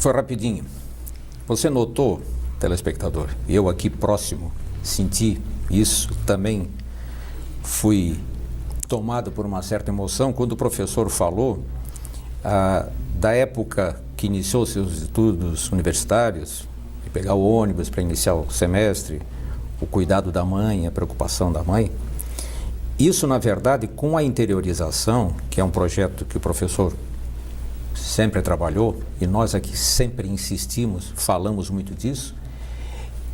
Foi rapidinho. Você notou, telespectador, eu aqui próximo senti isso também, fui tomado por uma certa emoção quando o professor falou da época que iniciou seus estudos universitários, de pegar o ônibus para iniciar o semestre, o cuidado da mãe, a preocupação da mãe. Isso, na verdade, com a interiorização, que é um projeto que o professor sempre trabalhou, e nós aqui sempre insistimos, falamos muito disso,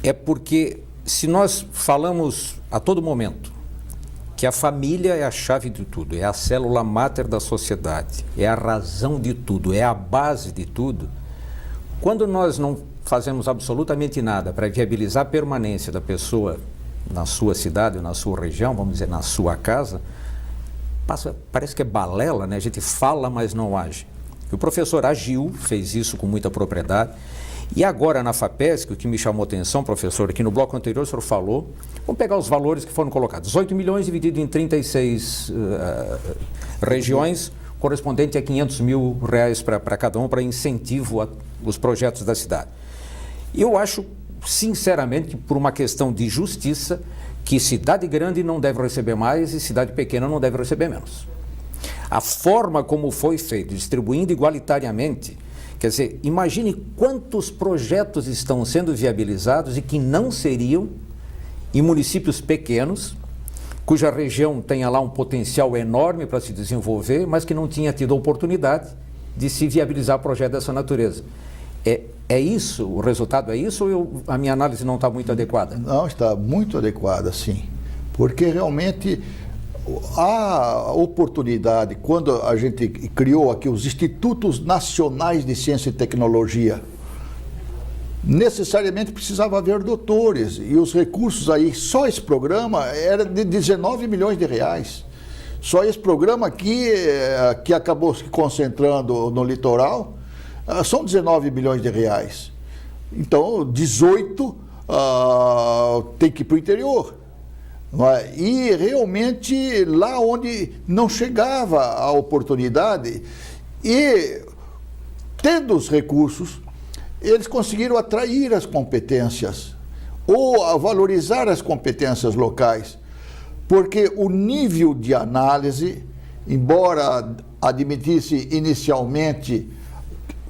é porque se nós falamos a todo momento que a família é a chave de tudo, é a célula máter da sociedade, é a razão de tudo, é a base de tudo, quando nós não fazemos absolutamente nada para viabilizar a permanência da pessoa na sua cidade, na sua região, vamos dizer, na sua casa, parece que é balela, né? A gente fala, mas não age. E o professor agiu, fez isso com muita propriedade. E agora na FAPESC, o que me chamou a atenção, professor, aqui no bloco anterior o senhor falou, vamos pegar os valores que foram colocados, 18 milhões dividido em 36 regiões, correspondente a R$500 mil para cada um, para incentivo aos projetos da cidade. Eu acho, sinceramente, que por uma questão de justiça, que cidade grande não deve receber mais e cidade pequena não deve receber menos. A forma como foi feito, distribuindo igualitariamente, quer dizer, imagine quantos projetos estão sendo viabilizados e que não seriam em municípios pequenos, cuja região tenha lá um potencial enorme para se desenvolver, mas que não tinha tido a oportunidade de se viabilizar projeto dessa natureza. É isso? O resultado é isso ou a minha análise não está muito adequada? Não, está muito adequada, sim. Porque realmente a oportunidade, quando a gente criou aqui os Institutos Nacionais de Ciência e Tecnologia, necessariamente precisava haver doutores, e os recursos aí, só esse programa era de 19 milhões de reais. Só esse programa aqui, que acabou se concentrando no litoral, são 19 milhões de reais. Então, 18 tem que ir para o interior. E realmente lá onde não chegava a oportunidade, e tendo os recursos, eles conseguiram atrair as competências ou valorizar as competências locais, porque o nível de análise, embora admitisse inicialmente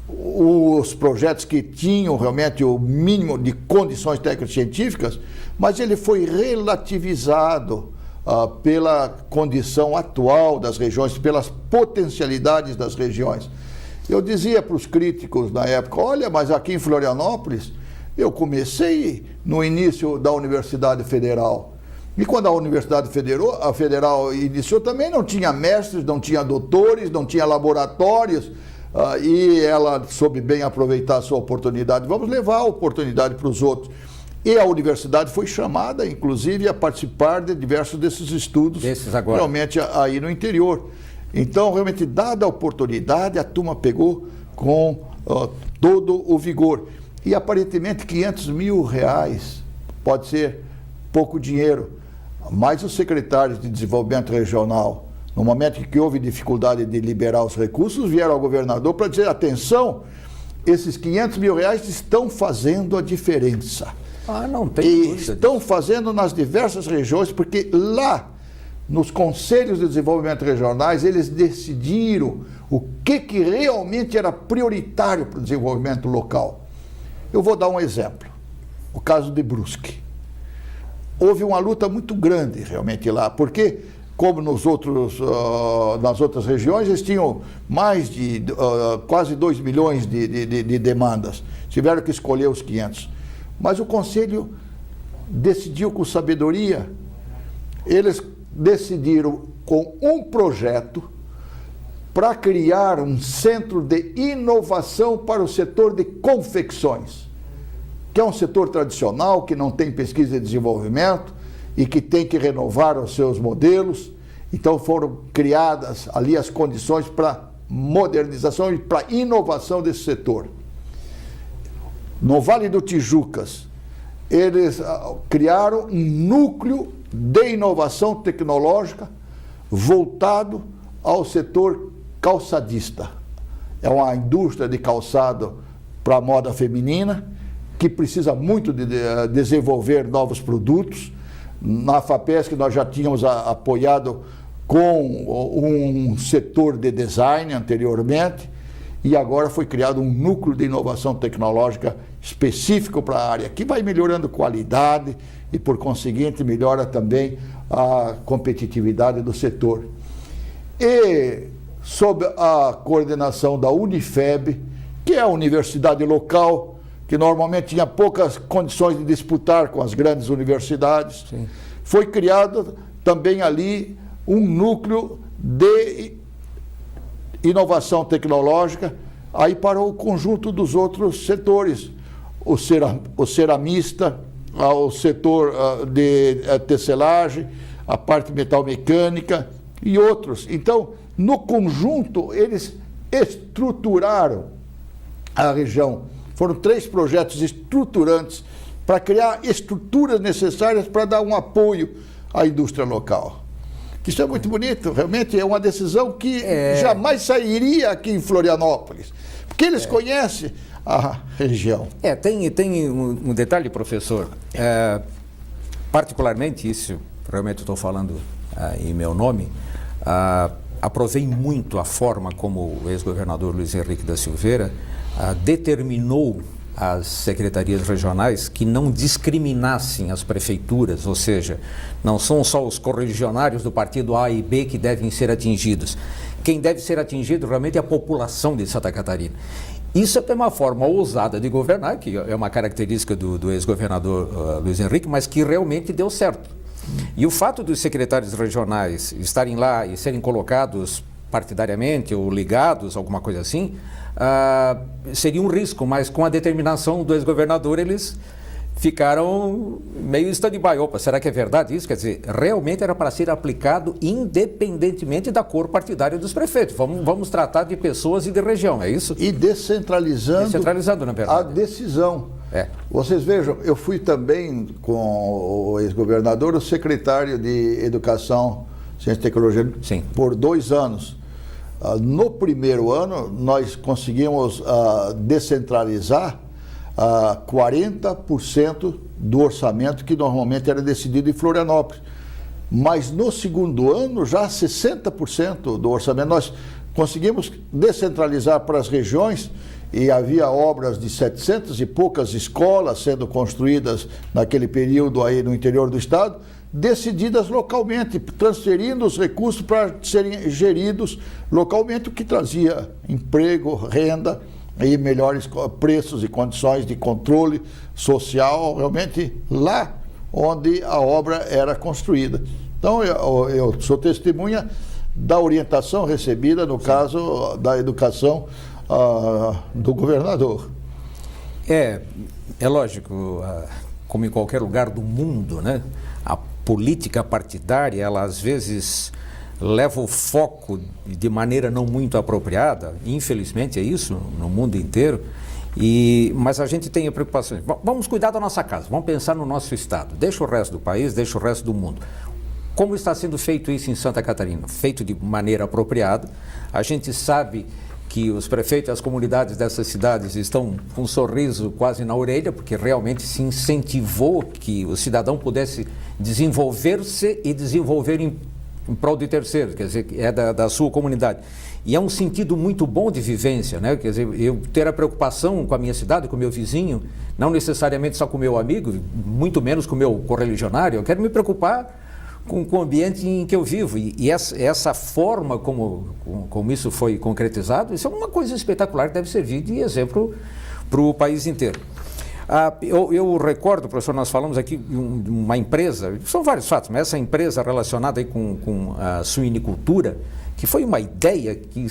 os projetos que tinham realmente o mínimo de condições técnico-científicas, mas ele foi relativizado pela condição atual das regiões, pelas potencialidades das regiões. Eu dizia para os críticos na época, olha, mas aqui em Florianópolis, eu comecei no início da Universidade Federal. E quando a Universidade Federal iniciou, também não tinha mestres, não tinha doutores, não tinha laboratórios, e ela soube bem aproveitar a sua oportunidade. Vamos levar a oportunidade para os outros. E a universidade foi chamada, inclusive, a participar de diversos desses estudos, realmente aí no interior. Então, realmente, dada a oportunidade, a turma pegou com todo o vigor. E, aparentemente, R$500 mil pode ser pouco dinheiro, mas os secretários de desenvolvimento regional, no momento em que houve dificuldade de liberar os recursos, vieram ao governador para dizer, atenção, esses R$500 mil estão fazendo a diferença. Não tem dúvida. E estão fazendo nas diversas regiões, porque lá, nos conselhos de desenvolvimento regionais, eles decidiram o que realmente era prioritário para o desenvolvimento local. Eu vou dar um exemplo, o caso de Brusque. Houve uma luta muito grande realmente lá, porque, como nas outras regiões, eles tinham mais de quase 2 milhões de demandas. Tiveram que escolher os 500. Mas o Conselho decidiu com sabedoria. Eles decidiram com um projeto para criar um centro de inovação para o setor de confecções, que é um setor tradicional, que não tem pesquisa e desenvolvimento e que tem que renovar os seus modelos. Então foram criadas ali as condições para modernização e para inovação desse setor. No Vale do Tijucas, eles criaram um núcleo de inovação tecnológica voltado ao setor calçadista. É uma indústria de calçado para a moda feminina, que precisa muito de desenvolver novos produtos. Na FAPESC nós já tínhamos apoiado com um setor de design anteriormente, e agora foi criado um núcleo de inovação tecnológica específico para a área, que vai melhorando qualidade e, por conseguinte, melhora também a competitividade do setor. E, sob a coordenação da Unifeb, que é a universidade local, que normalmente tinha poucas condições de disputar com as grandes universidades, sim, foi criado também ali um núcleo de inovação tecnológica aí para o conjunto dos outros setores, o ceramista, o setor de tecelagem, a parte metalmecânica e outros. Então, no conjunto, eles estruturaram a região. Foram 3 projetos estruturantes para criar estruturas necessárias para dar um apoio à indústria local. Isso é muito bonito, realmente é uma decisão que jamais sairia aqui em Florianópolis, porque eles conhecem a região. Tem um detalhe, professor, particularmente isso, realmente estou falando em meu nome, aprovei muito a forma como o ex-governador Luiz Henrique da Silveira determinou as secretarias regionais que não discriminassem as prefeituras, ou seja, não são só os correligionários do partido A e B que devem ser atingidos. Quem deve ser atingido realmente é a população de Santa Catarina. Isso é uma forma ousada de governar, que é uma característica do ex-governador Luiz Henrique, mas que realmente deu certo. E o fato dos secretários regionais estarem lá e serem colocados partidariamente ou ligados, alguma coisa assim, seria um risco, mas com a determinação do ex-governador eles ficaram meio stand-by. Opa, será que é verdade isso? Quer dizer, realmente era para ser aplicado independentemente da cor partidária dos prefeitos. Vamos tratar de pessoas e de região, é isso? E descentralizando na verdade, a decisão. Vocês vejam, eu fui também com o ex-governador, o secretário de Educação, Ciência e Tecnologia, sim, por 2 anos. No primeiro ano, nós conseguimos descentralizar 40% do orçamento que normalmente era decidido em Florianópolis. Mas no segundo ano, já 60% do orçamento, nós conseguimos descentralizar para as regiões, e havia obras de 700 e poucas escolas sendo construídas naquele período aí no interior do estado, decididas localmente, transferindo os recursos para serem geridos localmente, o que trazia emprego, renda e melhores preços e condições de controle social, realmente lá onde a obra era construída. Então, eu sou testemunha da orientação recebida, no caso da educação do governador. É lógico, como em qualquer lugar do mundo, né? A política partidária, ela às vezes leva o foco de maneira não muito apropriada, infelizmente é isso no mundo inteiro, mas a gente tem preocupações. Vamos cuidar da nossa casa, vamos pensar no nosso estado, deixa o resto do país, deixa o resto do mundo. Como está sendo feito isso em Santa Catarina? Feito de maneira apropriada. A gente sabe que os prefeitos e as comunidades dessas cidades estão com um sorriso quase na orelha, porque realmente se incentivou que o cidadão pudesse desenvolver-se e desenvolver em prol de terceiros, quer dizer, é da sua comunidade. E é um sentido muito bom de vivência, né? Quer dizer, eu ter a preocupação com a minha cidade, com o meu vizinho, não necessariamente só com o meu amigo, muito menos com o meu correligionário, eu quero me preocupar com o ambiente em que eu vivo. E essa forma como isso foi concretizado, isso é uma coisa espetacular que deve servir de exemplo para o país inteiro. Eu recordo, professor, nós falamos aqui de uma empresa, são vários fatos, mas essa empresa relacionada aí com a suinicultura, que foi uma ideia que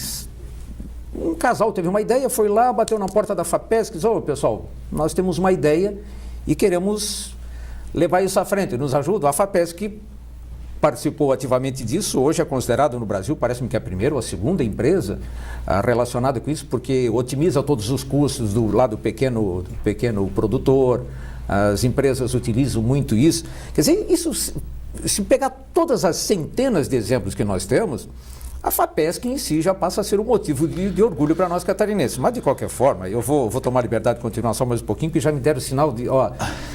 um casal teve uma ideia, foi lá, bateu na porta da FAPESC e disse: ô, pessoal, nós temos uma ideia e queremos levar isso à frente, nos ajuda? A FAPESC participou ativamente disso, hoje é considerado no Brasil, parece-me que é a primeira ou a segunda empresa relacionada com isso, porque otimiza todos os custos do lado pequeno produtor, as empresas utilizam muito isso. Quer dizer, isso, se pegar todas as centenas de exemplos que nós temos, a FAPESC em si já passa a ser um motivo de orgulho para nós catarinenses. Mas, de qualquer forma, eu vou tomar liberdade de continuar só mais um pouquinho, porque já me deram o sinal de,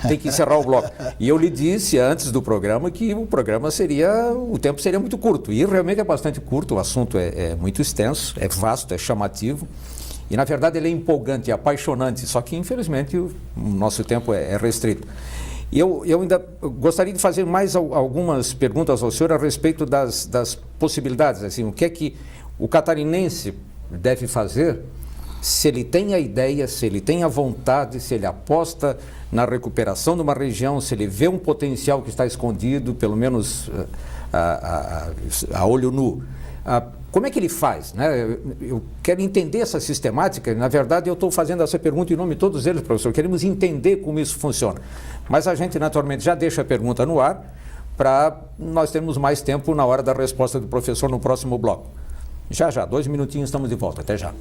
tem que encerrar o bloco. E eu lhe disse antes do programa que o tempo seria muito curto. E realmente é bastante curto, o assunto é muito extenso, é vasto, é chamativo. E, na verdade, ele é empolgante, é apaixonante, só que, infelizmente, o nosso tempo é restrito. Eu ainda gostaria de fazer mais algumas perguntas ao senhor a respeito das possibilidades, assim, o que é que o catarinense deve fazer se ele tem a ideia, se ele tem a vontade, se ele aposta na recuperação de uma região, se ele vê um potencial que está escondido, pelo menos a olho nu. Como é que ele faz, né? Eu quero entender essa sistemática. Na verdade, eu estou fazendo essa pergunta em nome de todos eles, professor. Queremos entender como isso funciona. Mas a gente, naturalmente, já deixa a pergunta no ar para nós termos mais tempo na hora da resposta do professor no próximo bloco. Já, 2 minutinhos, estamos de volta. Até já.